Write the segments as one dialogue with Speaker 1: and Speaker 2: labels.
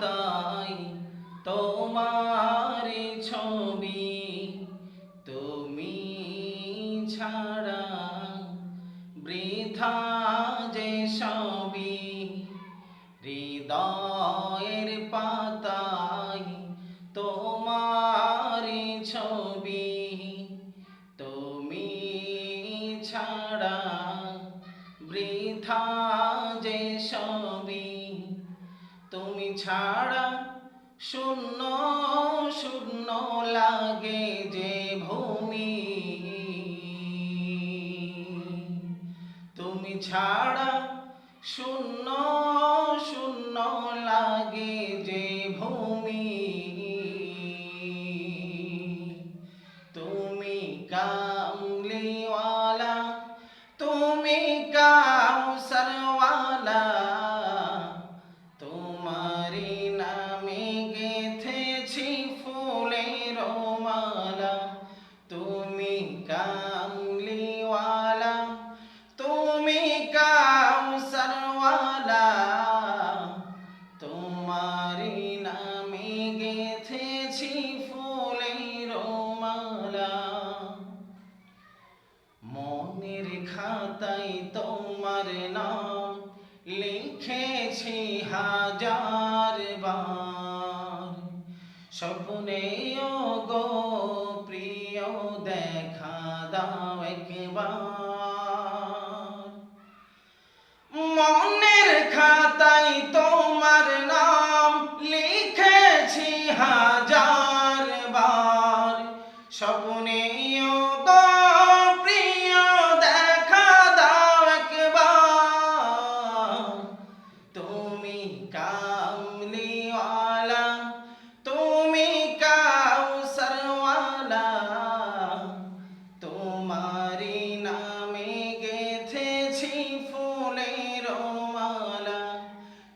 Speaker 1: তাই তোমার ছবি, তুমি ছাড়া বৃথা যে সবই। হৃদয়ের পাতায় তোমার ছবি, তুমি ছাড়া বৃথা যে সবই। তুমি ছাড়া শূন্য শূন্য লাগে যে ভূমি, তুমি ছাড়া শূন্য শূন্য লাগে যে ভূমি। তুমি কামলিওয়ালা, তুমি কাউসারওয়ালা, তোমারি নামে গেথেছি ফুলের মালা। তুমি কামলিওয়ালা, তুমি কাউসারওয়ালা, তোমারি নামে গেথেছি ফুলের মালা। মনের খাতায় তোমার নাম লিখেছি হাজার বার। স্বপ্নেও গো প্রিয় দেখা দাও একবার। মনের খাতায় তোমার নাম লিখেছি হাজার বার। স্বপ্নেও গো প্রিয় দেখা দাও একবার। তুমি কামলিওয়ালা, তুমি কাউসারওয়ালা, তোমারি নামে গেথেছি ফুলের মালা।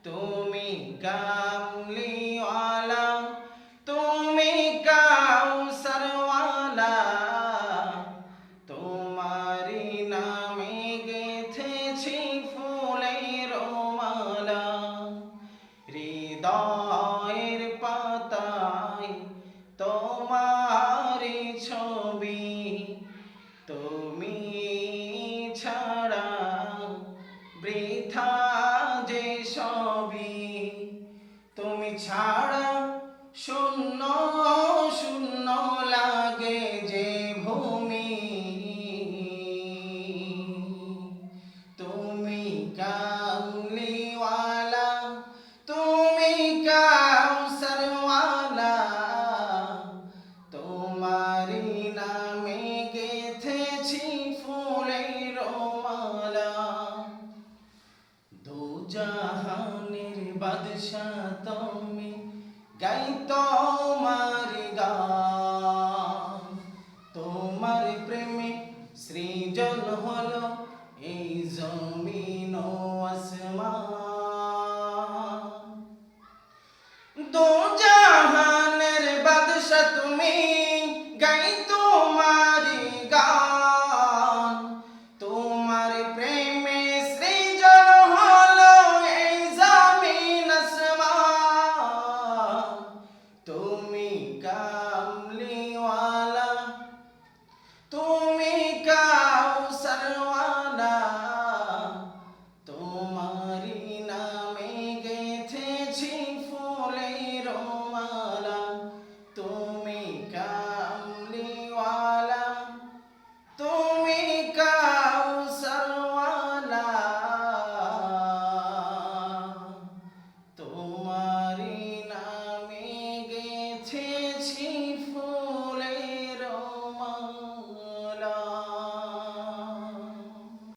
Speaker 1: তুমি কামলিওয়ালা, তুমি কাউসারওয়ালা, তোমারি নামে গেথেছি ফুলের মালা। হৃদয়ের পাতায় তোমার ছবি, তুমি ছাড়া বৃথা যে সবই। তুমি ছাড়া শূন্য শূন্য লাগে যে ভূমি, তুমি কামলিওয়ালা, তুমি কাউসারওয়ালা, তোমারি নামে গেথেছি ফুলের মালা। দু জাহানের বাদশা তুমি, গাই তোমার গান।